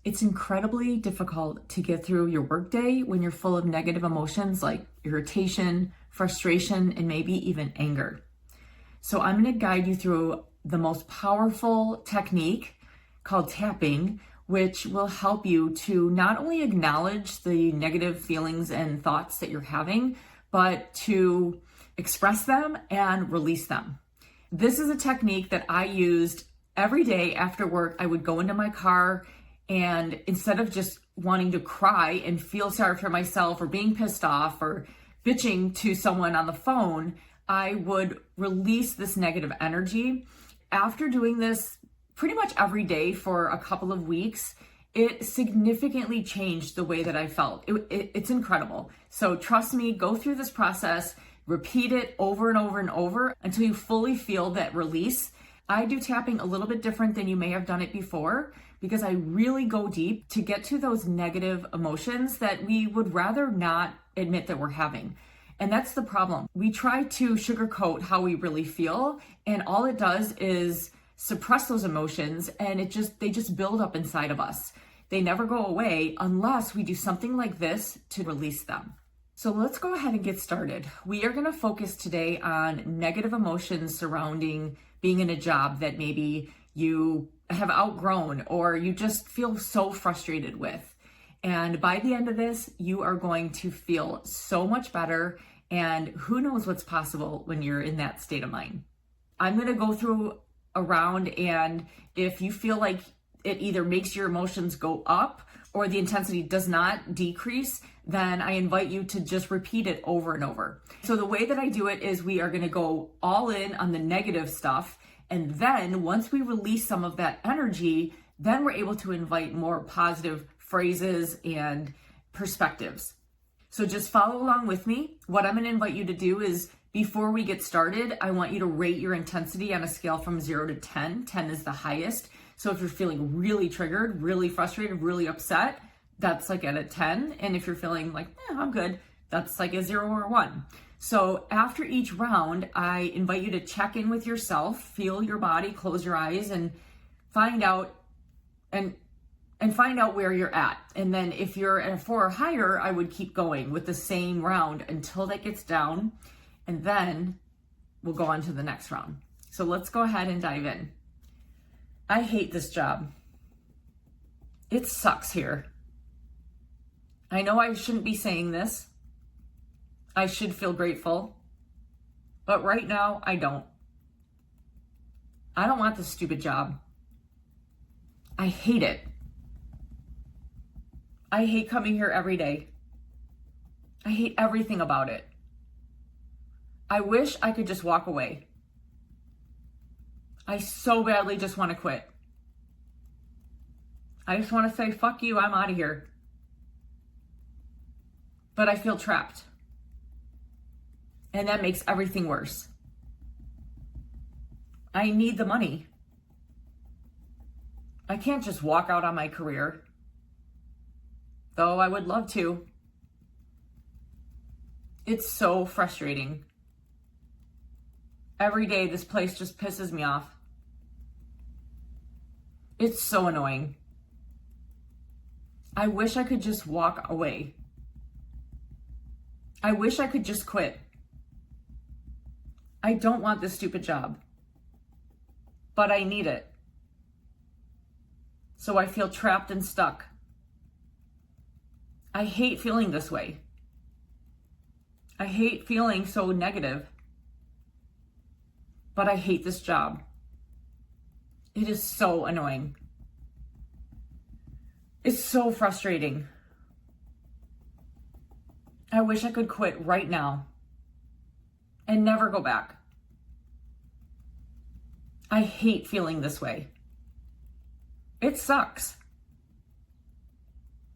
It's incredibly difficult to get through your workday when you're full of negative emotions like irritation, frustration, and maybe even anger. So I'm going to guide you through the most powerful technique called tapping, which will help you to not only acknowledge the negative feelings and thoughts that you're having, but to express them and release them. This is a technique that I used every day after work. I would go into my car, and instead of just wanting to cry and feel sorry for myself or being pissed off or bitching to someone on the phone, I would release this negative energy. After doing this pretty much every day for a couple of weeks, it significantly changed the way that I felt. It's incredible. So trust me, go through this process, repeat it over and over and over until you fully feel that release. I do tapping a little bit different than you may have done it before because I really go deep to get to those negative emotions that we would rather not admit that we're having. And that's the problem. We try to sugarcoat how we really feel, and all it does is suppress those emotions, and they just build up inside of us. They never go away unless we do something like this to release them. So let's go ahead and get started. We are going to focus today on negative emotions surrounding being in a job that maybe you have outgrown or you just feel so frustrated with. And by the end of this, you are going to feel so much better, and who knows what's possible when you're in that state of mind. I'm going to go through around, and if you feel like it either makes your emotions go up or the intensity does not decrease, then I invite you to just repeat it over and over. So the way that I do it is we are going to go all in on the negative stuff, and then once we release some of that energy, then we're able to invite more positive phrases and perspectives. So just follow along with me. What I'm going to invite you to do is, before we get started, I want you to rate your intensity on a scale from 0 to 10. 10 is the highest. So if you're feeling really triggered, really frustrated, really upset, that's like at a 10. And if you're feeling like, I'm good, that's like a 0 or a 1. So after each round, I invite you to check in with yourself, feel your body, close your eyes, and find out where you're at. And then if you're at a 4 or higher, I would keep going with the same round until that gets down. And then we'll go on to the next round. So let's go ahead and dive in. I hate this job. It sucks here. I know I shouldn't be saying this. I should feel grateful. But right now, I don't. I don't want this stupid job. I hate it. I hate coming here every day. I hate everything about it. I wish I could just walk away. I so badly just want to quit. I just want to say, fuck you, I'm out of here. But I feel trapped. And that makes everything worse. I need the money. I can't just walk out on my career. Though I would love to. It's so frustrating. Every day, this place just pisses me off. It's so annoying. I wish I could just walk away. I wish I could just quit. I don't want this stupid job, but I need it. So I feel trapped and stuck. I hate feeling this way. I hate feeling so negative. But I hate this job. It is so annoying. It's so frustrating. I wish I could quit right now and never go back. I hate feeling this way. It sucks.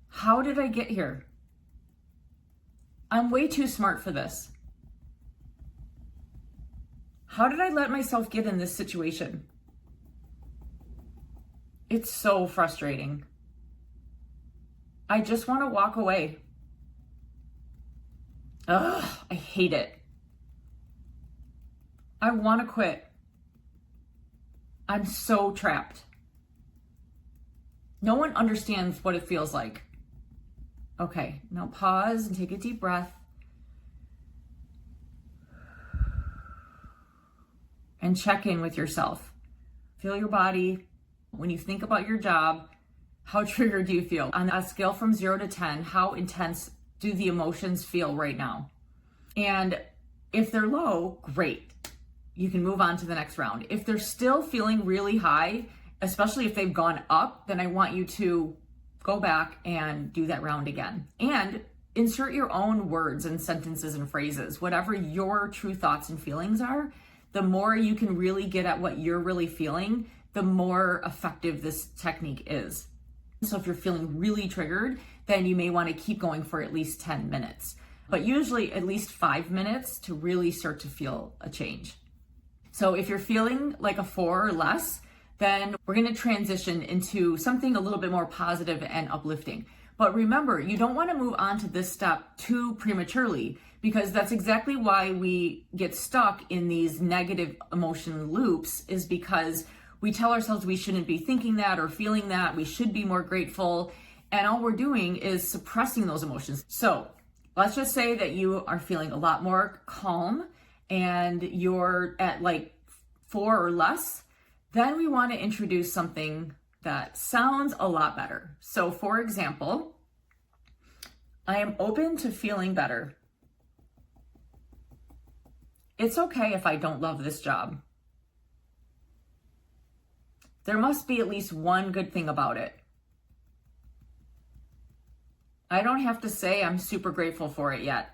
How did I get here? I'm way too smart for this. How did I let myself get in this situation? It's so frustrating. I just want to walk away. Ugh, I hate it. I want to quit. I'm so trapped. No one understands what it feels like. Okay, now pause and take a deep breath. And check in with yourself. Feel your body. When you think about your job, how triggered do you feel? On a scale from 0 to 10, how intense do the emotions feel right now? And if they're low, great. You can move on to the next round. If they're still feeling really high, especially if they've gone up, then I want you to go back and do that round again. And insert your own words and sentences and phrases, whatever your true thoughts and feelings are. The more you can really get at what you're really feeling, the more effective this technique is. So if you're feeling really triggered, then you may want to keep going for at least 10 minutes, but usually at least 5 minutes to really start to feel a change. So if you're feeling like a 4 or less, then we're going to transition into something a little bit more positive and uplifting. But remember, you don't want to move on to this step too prematurely, because that's exactly why we get stuck in these negative emotion loops, is because we tell ourselves we shouldn't be thinking that or feeling that, we should be more grateful, and all we're doing is suppressing those emotions. So let's just say that you are feeling a lot more calm and you're at like 4 or less. Then we want to introduce something that sounds a lot better. So for example, I am open to feeling better. It's okay if I don't love this job. There must be at least one good thing about it. I don't have to say I'm super grateful for it yet.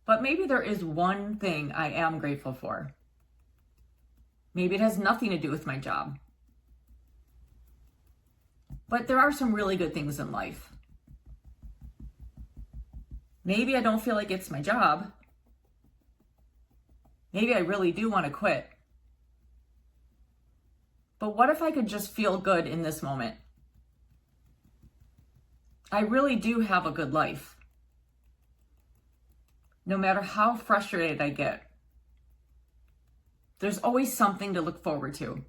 But maybe there is one thing I am grateful for. Maybe it has nothing to do with my job. But there are some really good things in life. Maybe I don't feel like it's my job. Maybe I really do want to quit. But what if I could just feel good in this moment? I really do have a good life. No matter how frustrated I get, there's always something to look forward to.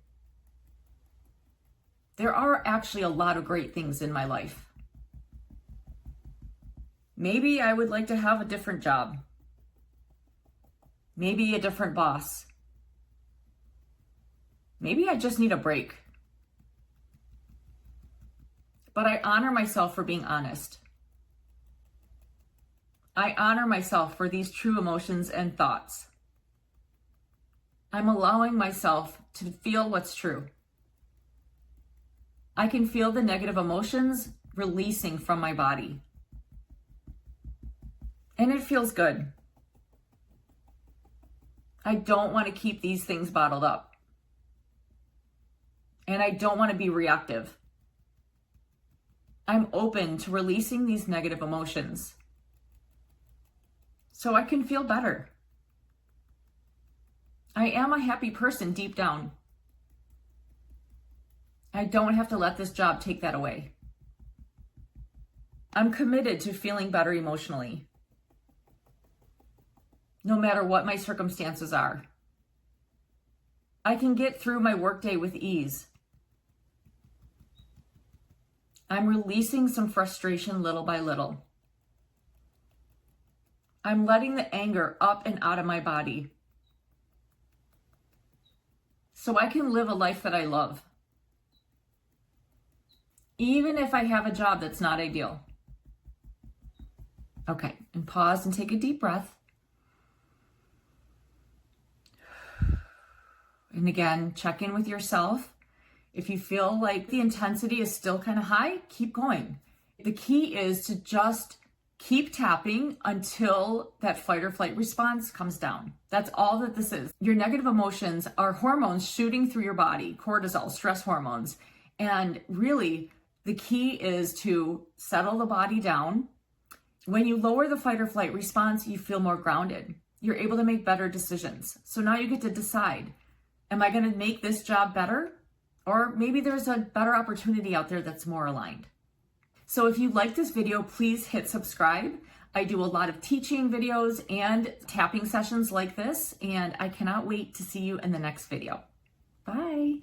There are actually a lot of great things in my life. Maybe I would like to have a different job. Maybe a different boss. Maybe I just need a break. But I honor myself for being honest. I honor myself for these true emotions and thoughts. I'm allowing myself to feel what's true. I can feel the negative emotions releasing from my body. And it feels good. I don't want to keep these things bottled up. And I don't want to be reactive. I'm open to releasing these negative emotions so I can feel better. I am a happy person deep down. I don't have to let this job take that away. I'm committed to feeling better emotionally, no matter what my circumstances are. I can get through my workday with ease. I'm releasing some frustration little by little. I'm letting the anger up and out of my body so I can live a life that I love, even if I have a job that's not ideal. Okay, and pause and take a deep breath. And again, check in with yourself. If you feel like the intensity is still kind of high, keep going. The key is to just keep tapping until that fight or flight response comes down. That's all that this is. Your negative emotions are hormones shooting through your body, cortisol, stress hormones. And really, the key is to settle the body down. When you lower the fight or flight response, you feel more grounded. You're able to make better decisions. So now you get to decide, am I going to make this job better? Or maybe there's a better opportunity out there that's more aligned. So if you like this video, please hit subscribe. I do a lot of teaching videos and tapping sessions like this, and I cannot wait to see you in the next video. Bye.